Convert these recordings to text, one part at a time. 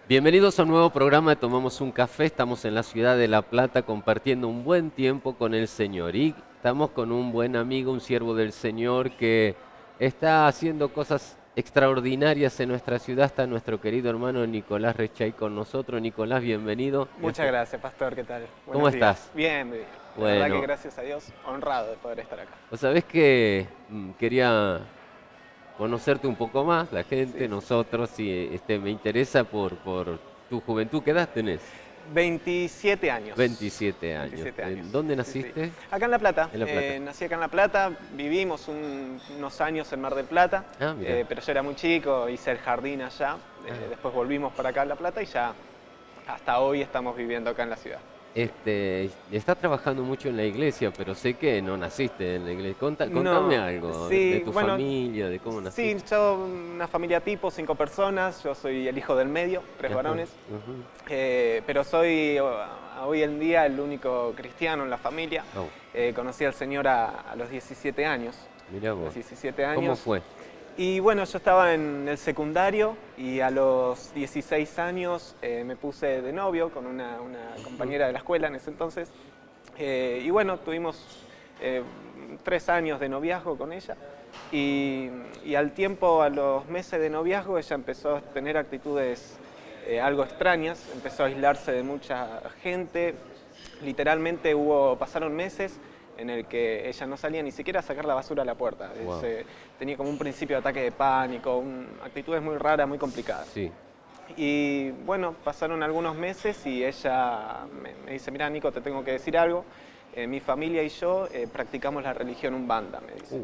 Bienvenidos a un nuevo programa de Tomamos un Café. Estamos en la ciudad de La Plata compartiendo un buen tiempo con el Señor. Y estamos con un buen amigo, un siervo del Señor que está haciendo cosas extraordinarias en nuestra ciudad. Está nuestro querido hermano Nicolás Rechay con nosotros. Nicolás, bienvenido. Muchas gracias, pastor. ¿Qué tal? ¿Cómo estás? Bien, bien. La verdad que gracias a Dios, honrado de poder estar acá. Vos sabés que quería conocerte un poco más, la gente, nosotros, y me interesa por tu juventud. ¿Qué edad tenés? 27 años. 27 años. 27 años. ¿Dónde naciste? Sí. Acá en La Plata. En La Plata. Nací acá en La Plata, vivimos unos años en Mar del Plata, pero yo era muy chico, hice el jardín allá, después volvimos para acá a La Plata y ya hasta hoy estamos viviendo acá en la ciudad. Estás trabajando mucho en la iglesia, pero sé que no naciste en la iglesia. Contame algo de tu familia, de cómo naciste. Sí, yo una familia tipo, 5 personas, yo soy el hijo del medio, 3 varones, pero soy hoy en día el único cristiano en la familia. Conocí al Señor a los 17 años. Mirá vos. A los 17 años. ¿Cómo fue? Y bueno, yo estaba en el secundario y a los 16 años me puse de novio con una compañera de la escuela en ese entonces. Y bueno, tuvimos 3 años de noviazgo con ella y al tiempo, a los meses de noviazgo, ella empezó a tener actitudes algo extrañas, empezó a aislarse de mucha gente. Literalmente pasaron meses en el que ella no salía ni siquiera a sacar la basura a la puerta. Wow. Tenía como un principio de ataque de pánico, actitudes muy raras, muy complicadas. Sí. Y bueno, pasaron algunos meses y ella me dice, mira Nico, te tengo que decir algo. Mi familia y yo practicamos la religión Umbanda, me dice.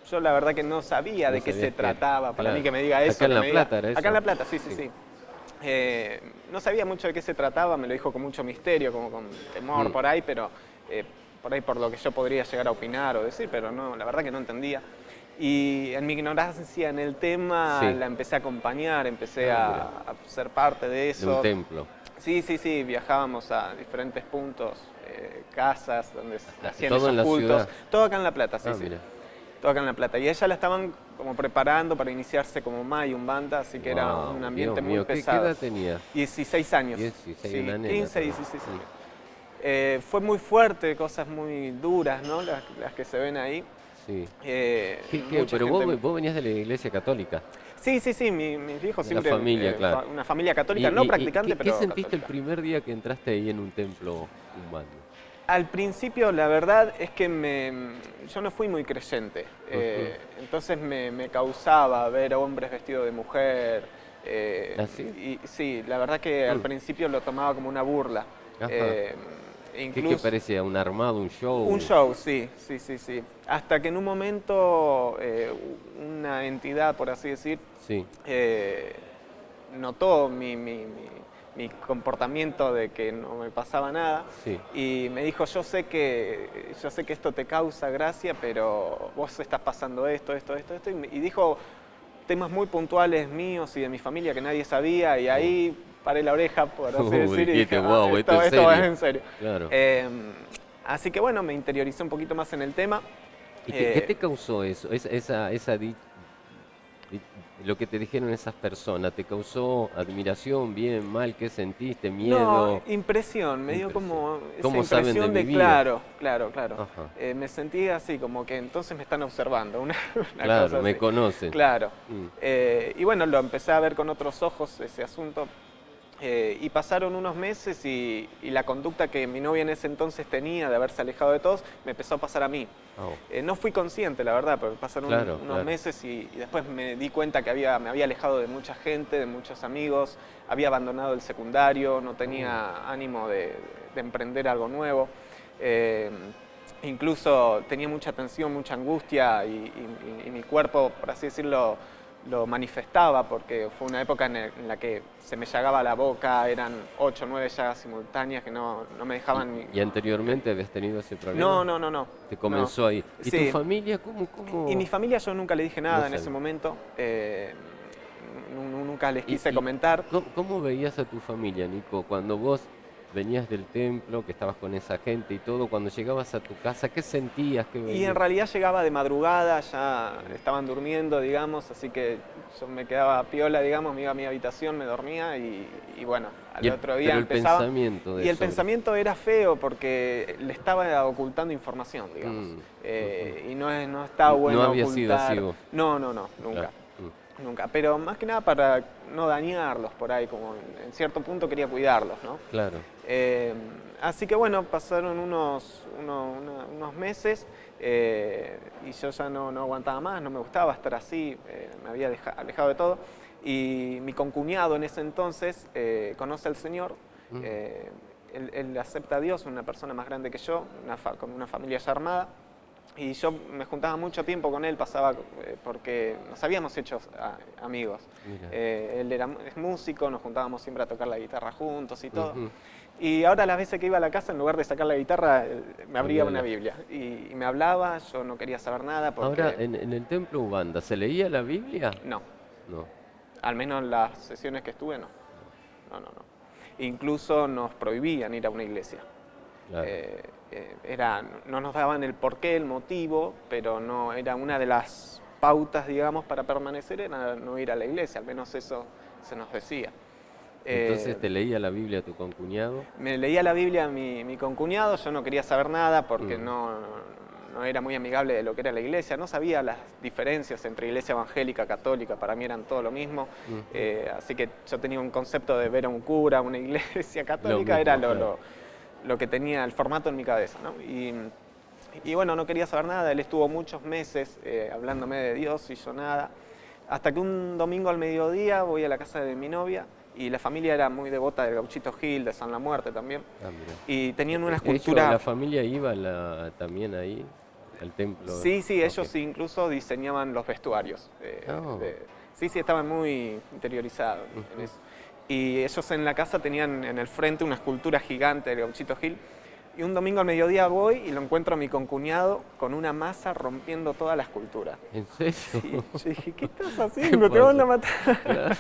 Yo la verdad que no sabía de qué se trataba, para mí que me diga eso. Acá en La Plata era eso. Acá en La Plata, sí. No sabía mucho de qué se trataba, me lo dijo con mucho misterio, como con temor por ahí, pero por ahí por lo que yo podría llegar a opinar o decir, pero no, la verdad que no entendía. Y en mi ignorancia en el tema la empecé a acompañar, empecé a ser parte de eso. De un templo. Sí, viajábamos a diferentes puntos, casas donde se hacían ¿Todo esos cultos. Ciudad? Todo acá en La Plata, sí. Mira. Todo acá en La Plata. Y a ella la estaban como preparando para iniciarse como May, Umbanda, así que era un ambiente muy pesado. ¿Qué edad tenía? 16 años. 16, una nena, 15, 16 años. Fue muy fuerte, cosas muy duras, ¿no? Las que se ven ahí. Sí. Pero vos venías de la iglesia católica. Sí, mis viejos siempre... Una familia, claro. Una familia católica, no practicante, pero ¿Qué sentiste católica. el primer día que entraste ahí en un templo umbanda? Al principio, la verdad es que yo no fui muy creyente. Entonces me causaba ver hombres vestidos de mujer. ¿Sí? Y sí, la verdad que al principio lo tomaba como una burla. Incluso, ¿Qué parecía? ¿Un armado, un show? Un show, sí. Hasta que en un momento una entidad, por así decir, notó mi comportamiento de que no me pasaba nada y me dijo, yo sé que esto te causa gracia, pero vos estás pasando esto, y dijo temas muy puntuales míos y de mi familia que nadie sabía, y ahí paré la oreja, por así decir, y dije, wow, esto es en serio. Claro. Así que bueno, me interioricé un poquito más en el tema. ¿Y qué te causó eso? Y lo que te dijeron esas personas, ¿te causó admiración, bien, mal? ¿Qué sentiste? No, ¿Miedo? impresión, me dio Impresión. como esa ¿Cómo saben de impresión mi de vida? claro. Ajá. Me sentí así, como que entonces me están observando, una cosa Claro, me así. conocen. Claro. Mm. Y bueno, lo empecé a ver con otros ojos ese asunto. Y pasaron unos meses y la conducta que mi novia en ese entonces tenía de haberse alejado de todos, me empezó a pasar a mí. Oh, No fui consciente, la verdad, pero pasaron claro, unos claro. meses y después me di cuenta que me había alejado de mucha gente, de muchos amigos, había abandonado el secundario, no tenía ánimo de emprender algo nuevo. Eh, Incluso tenía mucha tensión, mucha angustia y mi cuerpo, por así decirlo, lo manifestaba porque fue una época en la que se me llagaba la boca, eran 8 o 9 llagas simultáneas que no me dejaban ni... ¿Y anteriormente habías tenido ese problema? No. Te No. comenzó ahí. ¿Y tu Sí. familia cómo, Y mi cómo? familia yo nunca le dije No nada en ese sabía. momento, nunca les ¿Y, quise y comentar. cómo veías a tu familia, Nico, cuando vos venías del templo, que estabas con esa gente y todo, cuando llegabas a tu casa, qué sentías, qué Y en veías? realidad llegaba de madrugada, ya estaban durmiendo, digamos, así que yo me quedaba piola, digamos, me iba a mi habitación, me dormía y bueno, al otro día Pero el empezaba. pensamiento de Y el sobre. pensamiento era feo porque le estaba ocultando información, digamos. Y no está No bueno había sido así ocultar. vos. No, Claro. nunca. Nunca. Pero más que nada para no dañarlos por ahí, como en cierto punto quería cuidarlos, ¿no? Claro. Eh, Así que bueno, pasaron unos meses y yo ya no aguantaba más, no me gustaba estar así, me había alejado de todo. Y mi concuñado en ese entonces conoce al Señor, Mm. él acepta a Dios, una persona más grande que yo, con una familia ya armada. Y yo me juntaba mucho tiempo con él, pasaba porque nos habíamos hecho amigos. Mira. Él es músico, nos juntábamos siempre a tocar la guitarra juntos y todo. Ujú. Y ahora las veces que iba a la casa, en lugar de sacar la guitarra, me abría Abría una la- Biblia. Y me hablaba, yo no quería saber nada porque Ahora, en el templo Ubanda, ¿se leía la Biblia? no, No. al menos en las sesiones que estuve, no. No. Incluso nos prohibían ir a una iglesia. Claro. No nos daban el porqué, el motivo, pero no era una de las pautas, digamos, para permanecer, era no ir a la iglesia, al menos eso se nos decía. Entonces te leía la Biblia tu concuñado. Me leía la Biblia mi concuñado, yo no quería saber nada porque Mm. no era muy amigable de lo que era la iglesia, no sabía las diferencias entre iglesia evangélica, católica, para mí eran todo lo mismo. Ujú. Así que yo tenía un concepto de ver a un cura, una iglesia católica, mismo, era claro. lo que tenía el formato en mi cabeza, ¿no? Y bueno, no quería saber nada, él estuvo muchos meses hablándome de Dios y yo nada. Hasta que un domingo al mediodía voy a la casa de mi novia y la familia era muy devota del Gauchito Gil, de San La Muerte también. Ah, mira. Y tenían una ¿La escultura. familia iba también ahí, al templo? Sí, Ok. ellos incluso diseñaban los vestuarios. Oh. Sí, estaban muy interiorizados en eso. Y ellos en la casa tenían en el frente una escultura gigante del Gauchito Gil. Y un domingo al mediodía voy y lo encuentro a mi concuñado con una masa rompiendo toda la escultura. ¿En serio? Y yo dije, ¿qué estás haciendo? Te van a matar. Claro.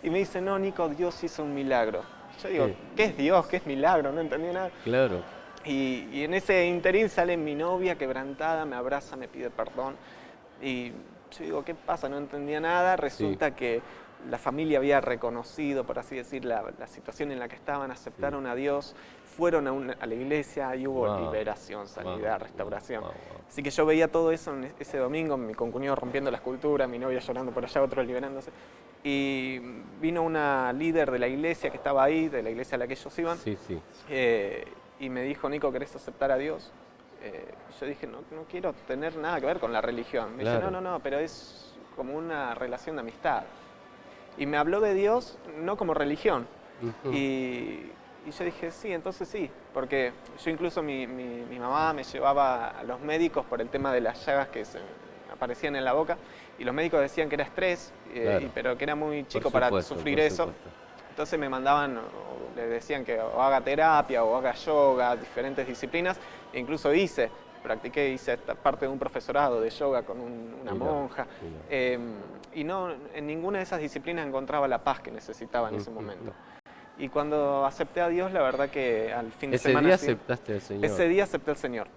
Y me dice, no, Nico, Dios hizo un milagro. Yo digo, Sí. ¿qué es Dios? ¿Qué es milagro? No entendí nada. Claro. Y en ese interín sale mi novia quebrantada, me abraza, me pide perdón. Y yo digo, ¿qué pasa? No entendía nada. Resulta que la familia había reconocido, por así decir, la situación en la que estaban, aceptaron a Dios, fueron a la iglesia y hubo Wow. liberación, sanidad, Wow, restauración. wow. Así que yo veía todo eso ese domingo, mi concuñado rompiendo la escultura, mi novia llorando por allá, otro liberándose. Y vino una líder de la iglesia que estaba ahí, de la iglesia a la que ellos iban, Sí, sí. y me dijo, Nico, ¿querés aceptar a Dios? Yo dije, no quiero tener nada que ver con la religión. Me Claro. dice, no, pero es como una relación de amistad. Y me habló de Dios no como religión. Ujú. Y yo dije, sí, entonces sí, porque yo incluso mi mamá me llevaba a los médicos por el tema de las llagas que se aparecían en la boca, y los médicos decían que era estrés, Claro. pero que era muy Por chico para supuesto, sufrir por eso. supuesto. Entonces me mandaban, o le decían que o haga terapia o haga yoga, diferentes disciplinas, e incluso hice parte de un profesorado de yoga con una Mira, monja. mira. Y no, en ninguna de esas disciplinas encontraba la paz que necesitaba en ese momento. Y cuando acepté a Dios, la verdad que al fin de Ese semana... día sí, aceptaste al Señor. ese día acepté al Señor.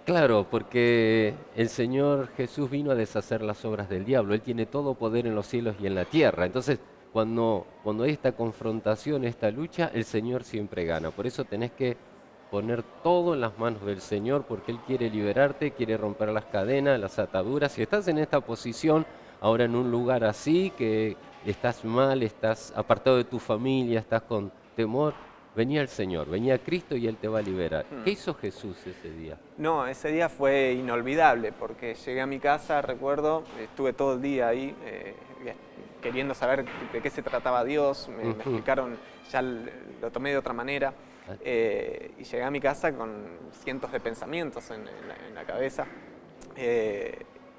Claro, porque el Señor Jesús vino a deshacer las obras del diablo. Él tiene todo poder en los cielos y en la tierra. Entonces, cuando hay esta confrontación, esta lucha, el Señor siempre gana. Por eso tenés que poner todo en las manos del Señor, porque Él quiere liberarte, quiere romper las cadenas, las ataduras. Si estás en esta posición, ahora en un lugar así, que estás mal, estás apartado de tu familia, estás con temor, venía el Señor, venía Cristo y Él te va a liberar. ¿Qué hizo Jesús ese día? No, ese día fue inolvidable porque llegué a mi casa, recuerdo, estuve todo el día ahí queriendo saber de qué se trataba Dios, me explicaron, ya lo tomé de otra manera y llegué a mi casa con cientos de pensamientos en la cabeza.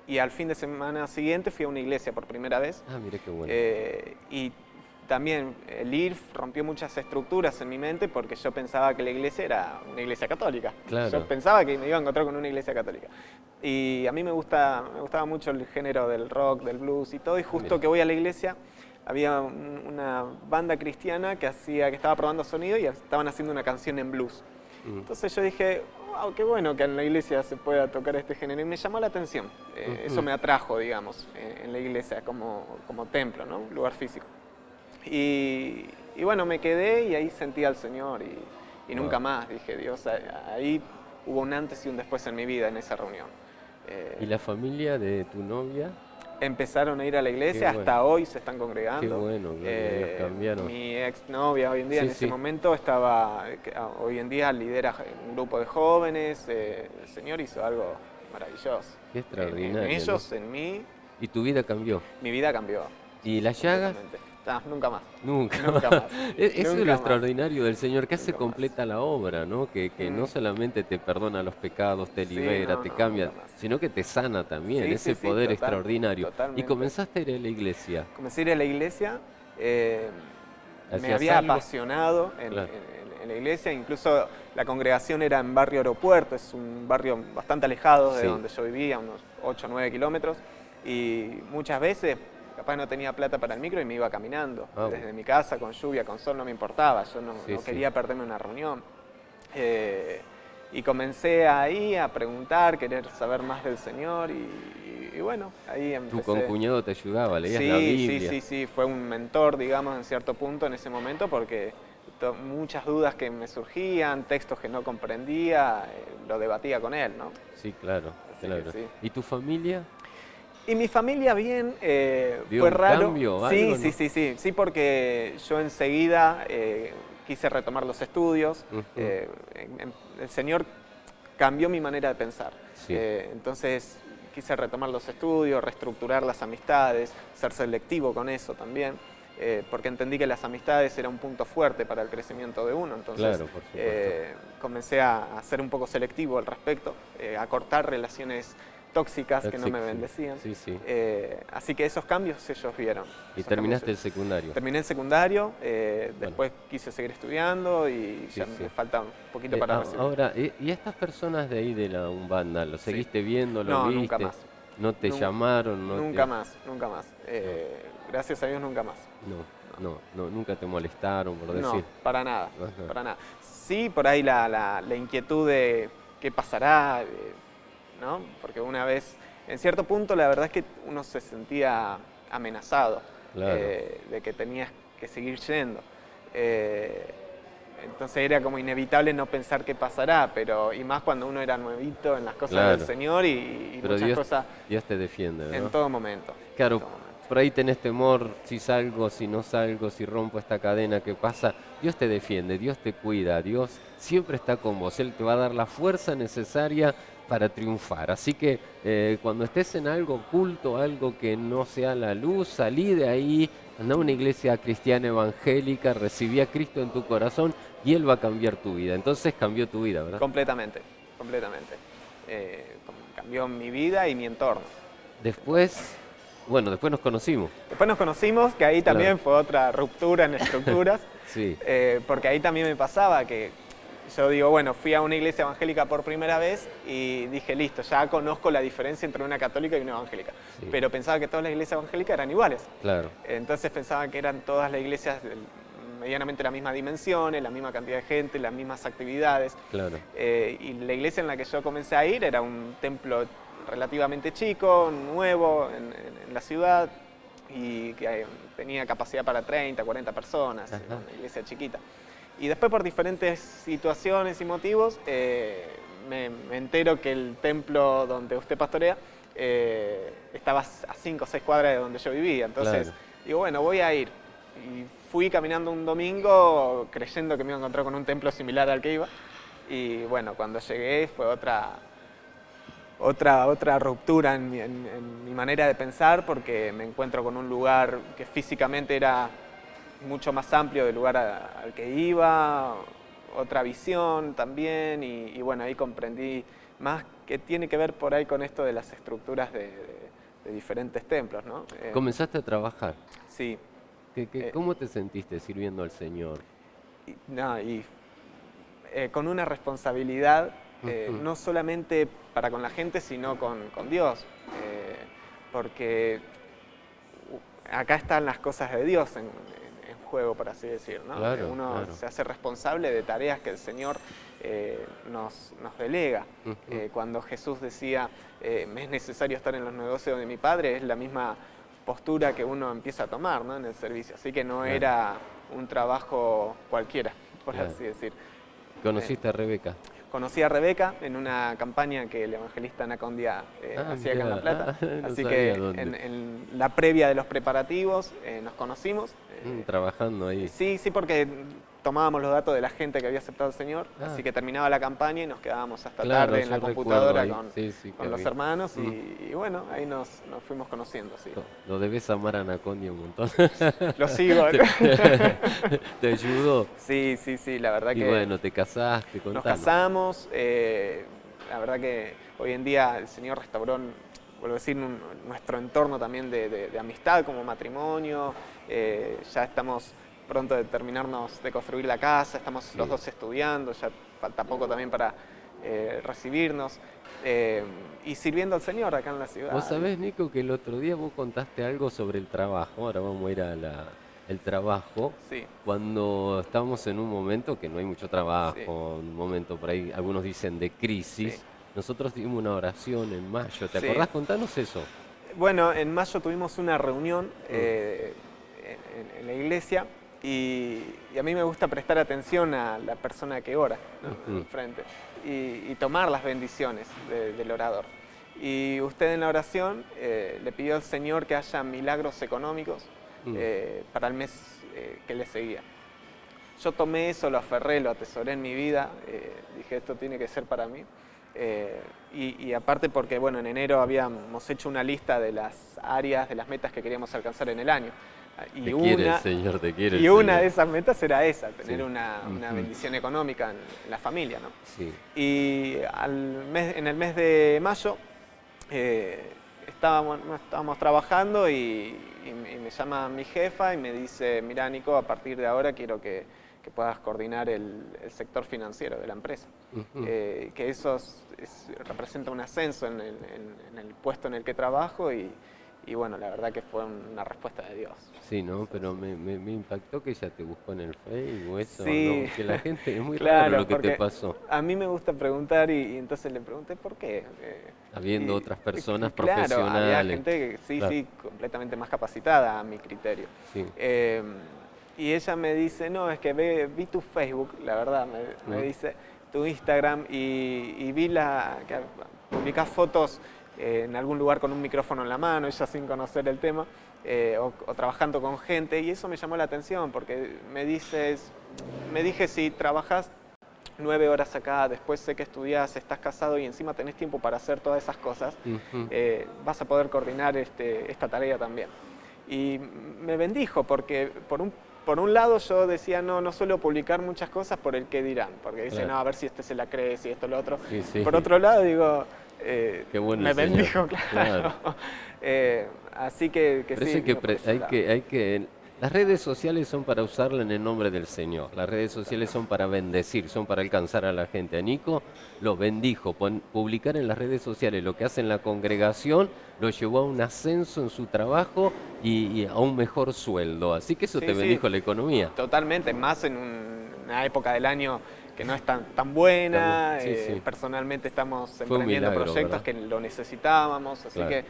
Y al fin de semana siguiente fui a una iglesia por primera vez. Ah, mire qué bueno. Y también el ir rompió muchas estructuras en mi mente porque yo pensaba que la iglesia era una iglesia católica. Claro. Yo pensaba que me iba a encontrar con una iglesia católica. Y a mí me gustaba mucho el género del rock, del blues y todo. Y justo que voy a la iglesia había una banda cristiana que estaba probando sonido y estaban haciendo una canción en blues. Entonces yo dije, wow, qué bueno que en la iglesia se pueda tocar este género. Y me llamó la atención. Eso me atrajo, digamos, en la iglesia como templo, ¿no? Un lugar físico. Y bueno, me quedé y ahí sentí al Señor y nunca más. Dije, Dios, ahí hubo un antes y un después en mi vida en esa reunión. ¿Y la familia de tu novia? Empezaron a ir a la iglesia, Qué hasta hoy se están congregando. Qué bueno, gloria a Dios, cambiaron. Mi exnovia hoy en día, Sí, en ese sí. momento, hoy en día lidera un grupo de jóvenes. El Señor hizo algo maravilloso. Qué extraordinario, En ellos, ¿no? en mí, ¿Y tu vida cambió? mi vida cambió. ¿Y las llagas? Completamente. Nunca más. Nunca. Nunca más. Eso es Nunca lo más. extraordinario del Señor, que hace Nunca más. completa la obra, ¿no? Que no solamente te perdona los pecados, te Sí, libera, no, te no, cambia, nunca más. sino que te sana también, Sí, ese sí, sí, poder total, extraordinario. totalmente. Y comenzaste a ir a la iglesia. Comencé a ir a la iglesia, me ¿Hacías había algo? apasionado Claro. en la iglesia, incluso la congregación era en Barrio Aeropuerto, es un barrio bastante alejado de Sí. donde yo vivía, unos 8 o 9 kilómetros, y muchas veces capaz no tenía plata para el micro y me iba caminando, Ah, desde mi casa, con lluvia, con sol, no me importaba, yo no Sí, sí. quería perderme una reunión. Y comencé ahí a preguntar, querer saber más del Señor y bueno, ahí empecé. Tu concuñado te ayudaba, leías la Biblia. Sí, fue un mentor, digamos, en cierto punto en ese momento porque muchas dudas que me surgían, textos que no comprendía, lo debatía con él, ¿no? Sí, claro, Así claro. que sí. ¿Y tu familia? Y mi familia bien, ¿Vio fue un raro. cambio, Sí, algo, sí, no? sí, porque yo enseguida quise retomar los estudios. Ujú. El Señor cambió mi manera de pensar. Sí. Entonces quise retomar los estudios, reestructurar las amistades, ser selectivo con eso también, porque entendí que las amistades era un punto fuerte para el crecimiento de uno. Entonces Claro, por supuesto. comencé a ser un poco selectivo al respecto, a cortar relaciones tóxicas que no me Sí. bendecían. Sí, sí. Así que esos cambios ellos vieron. Y Esos terminaste el cambios secundario. Terminé el secundario, después quise seguir estudiando y Sí, ya sí. me falta un poquito para recibir. Ahora, ¿y estas personas de ahí de la Umbanda, lo seguiste viendo, lo No, viste? nunca más. ¿No te Nun- llamaron? No Nunca te... más, nunca más. Gracias a Dios nunca más. No, nunca te molestaron, por decir. No, para nada, Ajá. para nada. Sí, por ahí la inquietud de qué pasará, ¿no? Porque una vez, en cierto punto, la verdad es que uno se sentía amenazado, Claro. de que tenías que seguir yendo. Entonces era como inevitable no pensar qué pasará, y más cuando uno era nuevito en las cosas Claro. del Señor y Pero muchas cosas Dios te defiende, ¿no? en todo momento. Claro, en todo momento. por ahí tenés temor, si salgo, si no salgo, si rompo esta cadena, ¿qué pasa? Dios te defiende, Dios te cuida, Dios siempre está con vos, Él te va a dar la fuerza necesaria para triunfar. Así que cuando estés en algo oculto, algo que no sea la luz, salí de ahí, anda a una iglesia cristiana evangélica, recibí a Cristo en tu corazón y Él va a cambiar tu vida. Entonces cambió tu vida, ¿verdad? Completamente, completamente. Cambió mi vida y mi entorno. Después, bueno, después nos conocimos. Después nos conocimos, que ahí también Claro. fue otra ruptura en estructuras, Sí, porque ahí también me pasaba que yo digo, bueno, fui a una iglesia evangélica por primera vez y dije, listo, ya conozco la diferencia entre una católica y una evangélica. Sí. Pero pensaba que todas las iglesias evangélicas eran iguales. claro. Entonces pensaba que eran todas las iglesias medianamente las mismas dimensiones, la misma cantidad de gente, las mismas actividades. Claro. Y la iglesia en la que yo comencé a ir era un templo relativamente chico, nuevo en la ciudad, y que tenía capacidad para 30, 40 personas, una iglesia chiquita. Y después, por diferentes situaciones y motivos, me entero que el templo donde usted pastorea estaba a 5 o 6 cuadras de donde yo vivía. Entonces, digo, bueno, voy a ir. Y fui caminando un domingo creyendo que me iba a encontrar con un templo similar al que iba. Y bueno, cuando llegué fue otra ruptura en mi manera de pensar, porque me encuentro con un lugar que físicamente era mucho más amplio del lugar al que iba, otra visión también, y bueno, ahí comprendí más que tiene que ver por ahí con esto de las estructuras de diferentes templos, ¿no? ¿Comenzaste a trabajar? Sí. ¿Cómo te sentiste sirviendo al Señor? Con una responsabilidad, no solamente para con la gente, sino con Dios, porque acá están las cosas de Dios en juego, por así decir, ¿no? Claro, uno se hace responsable de tareas que el Señor nos delega. Cuando Jesús decía, me es necesario estar en los negocios de mi Padre, es la misma postura que uno empieza a tomar, ¿no? En el servicio. Así que no era un trabajo cualquiera, por así decir. ¿Conociste a Rebeca? Conocí a Rebeca en una campaña que el evangelista Anacondia hacía acá en La Plata. No así que en la previa de los preparativos nos conocimos. Trabajando ahí. Sí, porque tomábamos los datos de la gente que había aceptado al Señor, así que terminaba la campaña y nos quedábamos hasta tarde en la computadora con los hermanos y bueno, ahí nos fuimos conociendo. Sí. Lo debes amar a Anacondia un montón. Lo sigo. ¿Te ayudó? Sí, la verdad que... Y bueno, te casaste, contanos. Nos casamos, la verdad que hoy en día el Señor restauró, vuelvo a decir, nuestro entorno también de amistad como matrimonio. Ya estamos pronto de terminarnos de construir la casa, estamos los dos estudiando, ya falta poco también para recibirnos y sirviendo al Señor acá en la ciudad. Vos sabés, Nico, que el otro día vos contaste algo sobre el trabajo, ahora vamos a ir a el trabajo, cuando estamos en un momento que no hay mucho trabajo, un momento por ahí, algunos dicen de crisis, nosotros tuvimos una oración en mayo, ¿te acordás? Contanos eso. Bueno, en mayo tuvimos una reunión en la iglesia y a mí me gusta prestar atención a la persona que ora, ¿no? Enfrente y tomar las bendiciones del orador. Y usted en la oración le pidió al Señor que haya milagros económicos para el mes que le seguía. Yo tomé eso, lo aferré, lo atesoré en mi vida, dije esto tiene que ser para mí. Y aparte porque bueno, en enero habíamos hecho una lista de las áreas, de las metas que queríamos alcanzar en el año. Y te quiere el Señor, te quiere el Señor. Y una de esas metas era esa, tener una bendición económica en la familia, ¿no? Y en el mes de mayo estábamos trabajando y me llama mi jefa y me dice, mira Nico, a partir de ahora quiero que puedas coordinar el sector financiero de la empresa. Que eso representa un ascenso en el puesto en el que trabajo y bueno, la verdad que fue una respuesta de Dios. Sí, ¿no? Pero me impactó que ella te buscó en el Facebook, eso, sí. ¿no? Que la gente, es muy claro, raro lo que te pasó. A mí me gusta preguntar y entonces le pregunté por qué. Habiendo otras personas claro, profesionales. Había gente que completamente más capacitada a mi criterio. Y ella me dice, no, es que vi tu Facebook, la verdad, me dice, tu Instagram y vi que publicás fotos en algún lugar con un micrófono en la mano, ella sin conocer el tema, o trabajando con gente, y eso me llamó la atención, porque me dije, si trabajas 9 horas acá, después sé que estudiás, estás casado y encima tenés tiempo para hacer todas esas cosas, vas a poder coordinar esta tarea también. Y me bendijo, porque por un lado yo decía, no suelo publicar muchas cosas por el qué dirán, porque dicen, no, a ver si este se la cree, si esto, lo otro. Por otro lado digo, qué bueno me bendijo, claro. Así que sí. Hay que Las redes sociales son para usarla en el nombre del Señor. Las redes sociales son para bendecir, son para alcanzar a la gente. A Nico lo bendijo. Publicar en las redes sociales lo que hace en la congregación lo llevó a un ascenso en su trabajo y a un mejor sueldo. Así que eso Sí, te sí, bendijo la economía. totalmente, más en una época del año que no es tan buena. Sí, sí. Personalmente estamos Fue un emprendiendo milagro, proyectos ¿verdad? que lo necesitábamos, así Claro. que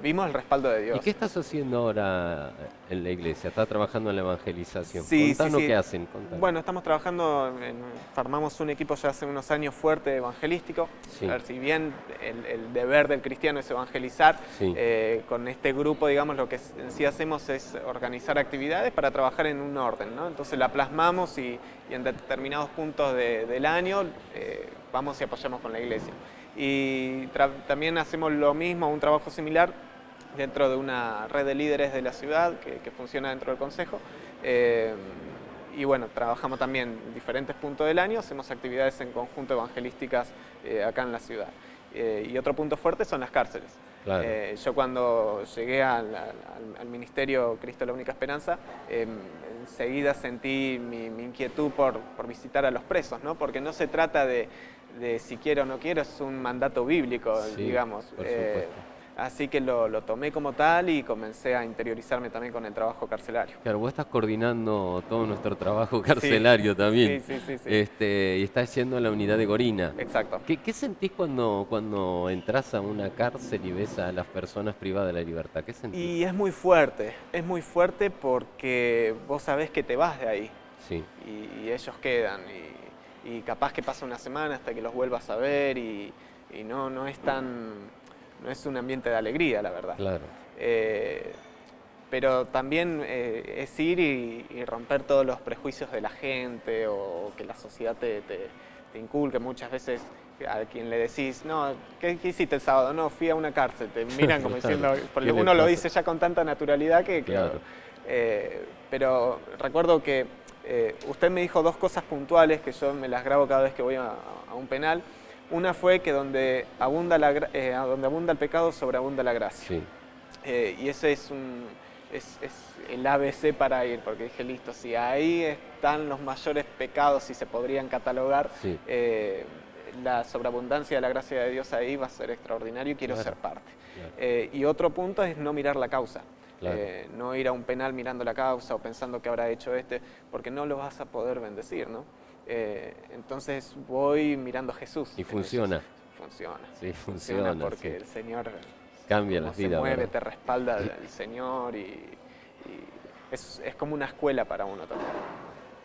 vimos el respaldo de ¿Y Dios. qué estás haciendo ahora en la iglesia? ¿Estás trabajando en la evangelización? Sí, sí, Contanos sí. qué hacen. Contanos. Bueno, estamos trabajando, formamos un equipo ya hace unos años fuerte evangelístico. Sí. A ver, si bien el deber del cristiano es evangelizar, Sí. con este grupo, digamos, lo que en sí hacemos es organizar actividades para trabajar en un orden, ¿no? Entonces la plasmamos y en determinados puntos del año vamos y apoyamos con la iglesia. Y también hacemos lo mismo, un trabajo similar dentro de una red de líderes de la ciudad que funciona dentro del consejo. Y bueno, trabajamos también en diferentes puntos del año, hacemos actividades en conjunto evangelísticas acá en la ciudad. Y otro punto fuerte son las cárceles. Claro. Yo cuando llegué al ministerio Cristo la Única Esperanza, enseguida sentí mi inquietud por visitar a los presos, ¿no? Porque no se trata de si quiero o no quiero, es un mandato bíblico, Sí, digamos. por supuesto. Así que lo tomé como tal y comencé a interiorizarme también con el trabajo carcelario. Claro, vos estás coordinando todo nuestro trabajo carcelario también. Sí, sí, sí, sí. Y estás yendo a la unidad de Gorina. Exacto. ¿Qué sentís cuando entras a una cárcel y ves a las personas privadas de la libertad? ¿Qué sentís? Y es muy fuerte porque vos sabés que te vas de ahí Sí, y ellos quedan y capaz que pasa una semana hasta que los vuelvas a ver y no es un ambiente de alegría, la verdad. claro. Pero también es ir y romper todos los prejuicios de la gente o que la sociedad te inculque. Muchas veces a quien le decís, no, ¿qué hiciste el sábado? No, fui a una cárcel. Te miran como diciendo, porque ¿Qué le uno lo pasa? dice ya con tanta naturalidad que Claro. pero recuerdo que usted me dijo dos cosas puntuales que yo me las grabo cada vez que voy a un penal. Una fue que donde abunda el pecado, sobreabunda la gracia. Sí, Y ese es el ABC para ir, porque dije, listo, si ahí están los mayores pecados, si se podrían catalogar, sí. la sobreabundancia de la gracia de Dios ahí va a ser extraordinario y quiero Claro, ser parte. claro. Y otro punto es no mirar la causa. Claro. No ir a un penal mirando la causa o pensando que habrá hecho porque no lo vas a poder bendecir, ¿no? Entonces voy mirando a Jesús. Y funciona. Funciona. Sí, funciona, porque sí. el Señor Cambia cómo la se vida, mueve, ¿verdad? te respalda el Señor y es como una escuela para uno también.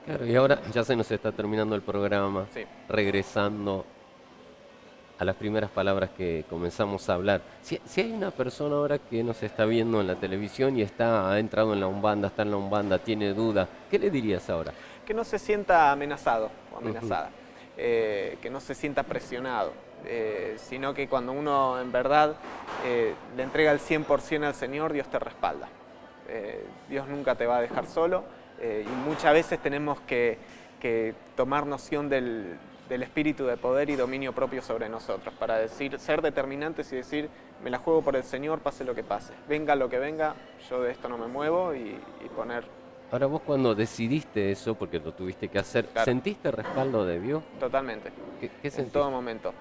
Claro, y ahora ya se nos está terminando el programa, Sí. regresando a las primeras palabras que comenzamos a hablar. Si hay una persona ahora que nos está viendo en la televisión y ha entrado en la Umbanda, está en la Umbanda, tiene dudas, ¿qué le dirías ahora? Que no se sienta amenazado o amenazada, que no se sienta presionado, sino que cuando uno en verdad le entrega el 100% al Señor, Dios te respalda. Dios nunca te va a dejar solo y muchas veces tenemos que tomar noción del espíritu de poder y dominio propio sobre nosotros, para ser determinantes y decir, me la juego por el Señor, pase lo que pase. Venga lo que venga, yo de esto no me muevo y poner Ahora vos cuando decidiste eso, porque lo tuviste que hacer, Claro. ¿sentiste respaldo de Dios? totalmente, ¿Qué en sentiste? todo momento.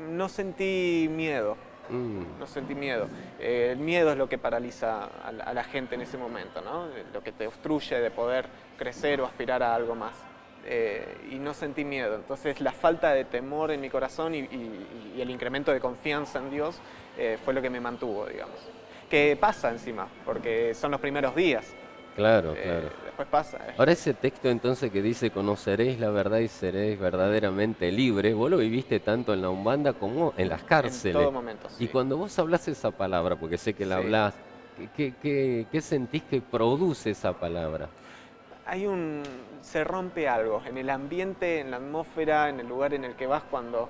No sentí miedo, no sentí miedo. El miedo es lo que paraliza a la gente en ese momento, ¿no? Lo que te obstruye de poder crecer o aspirar a algo más. Y no sentí miedo. Entonces la falta de temor en mi corazón y el incremento de confianza en Dios fue lo que me mantuvo, digamos. Que pasa encima, porque son los primeros días. Claro, claro. Después pasa. Ahora ese texto entonces que dice conoceréis la verdad y seréis verdaderamente libres, vos lo viviste tanto en la Umbanda como en las cárceles. En todo momento, sí. Y cuando vos hablas esa palabra, porque sé que la Sí. hablás, ¿qué sentís que produce esa palabra? Se rompe algo en el ambiente, en la atmósfera, en el lugar en el que vas cuando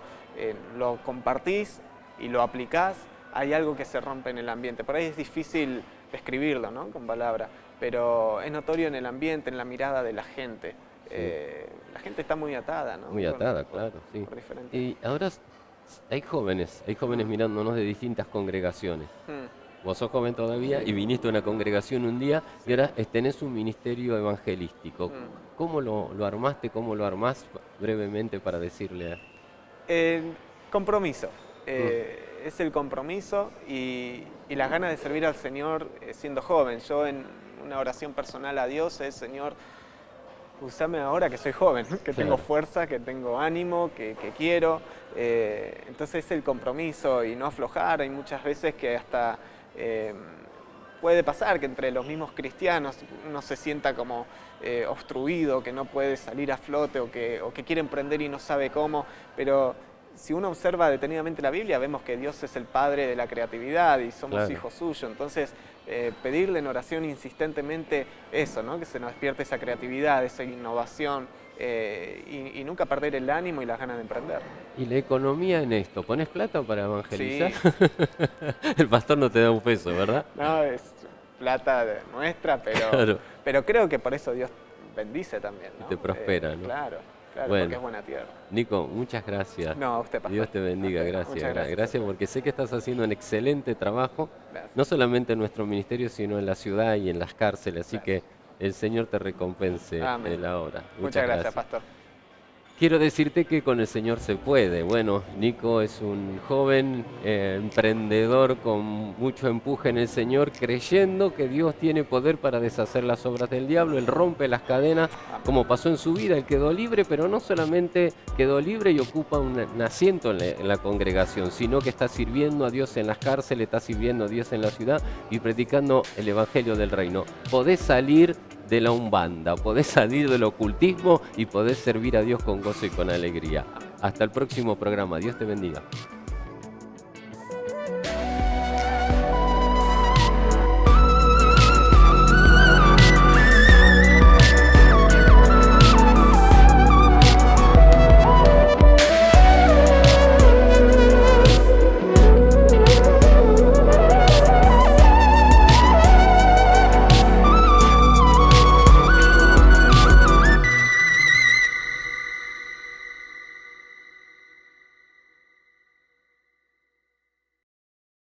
lo compartís y lo aplicás, hay algo que se rompe en el ambiente. Por ahí es difícil describirlo, ¿no? Con palabras, pero es notorio en el ambiente, en la mirada de la gente. La gente está muy atada, ¿no? Muy atada, claro, sí. Por diferentes. Y ahora hay jóvenes mirándonos de distintas congregaciones. Vos sos joven todavía y viniste a una congregación un día y ahora tenés un ministerio evangelístico. ¿Cómo lo armaste? ¿Cómo lo armás? Brevemente para decirle. Compromiso. Es el compromiso y las ganas de servir al Señor siendo joven. Yo en una oración personal a Dios es: Señor, usame ahora que soy joven, que tengo fuerza, que tengo ánimo, que quiero. Entonces es el compromiso y no aflojar. Hay muchas veces que hasta puede pasar que entre los mismos cristianos uno se sienta como obstruido, que no puede salir a flote o que quiere emprender y no sabe cómo, pero si uno observa detenidamente la Biblia, vemos que Dios es el Padre de la creatividad y somos hijos suyos. Entonces, pedirle en oración insistentemente eso, ¿no? Que se nos despierte esa creatividad, esa innovación y nunca perder el ánimo y las ganas de emprender. ¿Y la economía en esto? ¿Pones plata para evangelizar? Sí. El pastor no te da un peso, ¿verdad? No, es plata nuestra, pero creo que por eso Dios bendice también, ¿no? Y te prospera, ¿no? Claro, Bueno, porque es buena tierra. Nico, muchas gracias. No, a usted, pastor. Dios te bendiga, Muchas gracias. Gracias porque sé que estás haciendo un excelente trabajo, Gracias. no solamente en nuestro ministerio, sino en la ciudad y en las cárceles. Así que el Señor te recompense en la obra. Muchas gracias, pastor. Quiero decirte que con el Señor se puede. Bueno, Nico es un joven emprendedor con mucho empuje en el Señor, creyendo que Dios tiene poder para deshacer las obras del diablo. Él rompe las cadenas, como pasó en su vida. Él quedó libre, pero no solamente quedó libre y ocupa un asiento en la congregación, sino que está sirviendo a Dios en las cárceles, está sirviendo a Dios en la ciudad y predicando el Evangelio del Reino. Podés salir de la umbanda, podés salir del ocultismo y podés servir a Dios con gozo y con alegría. Hasta el próximo programa. Dios te bendiga.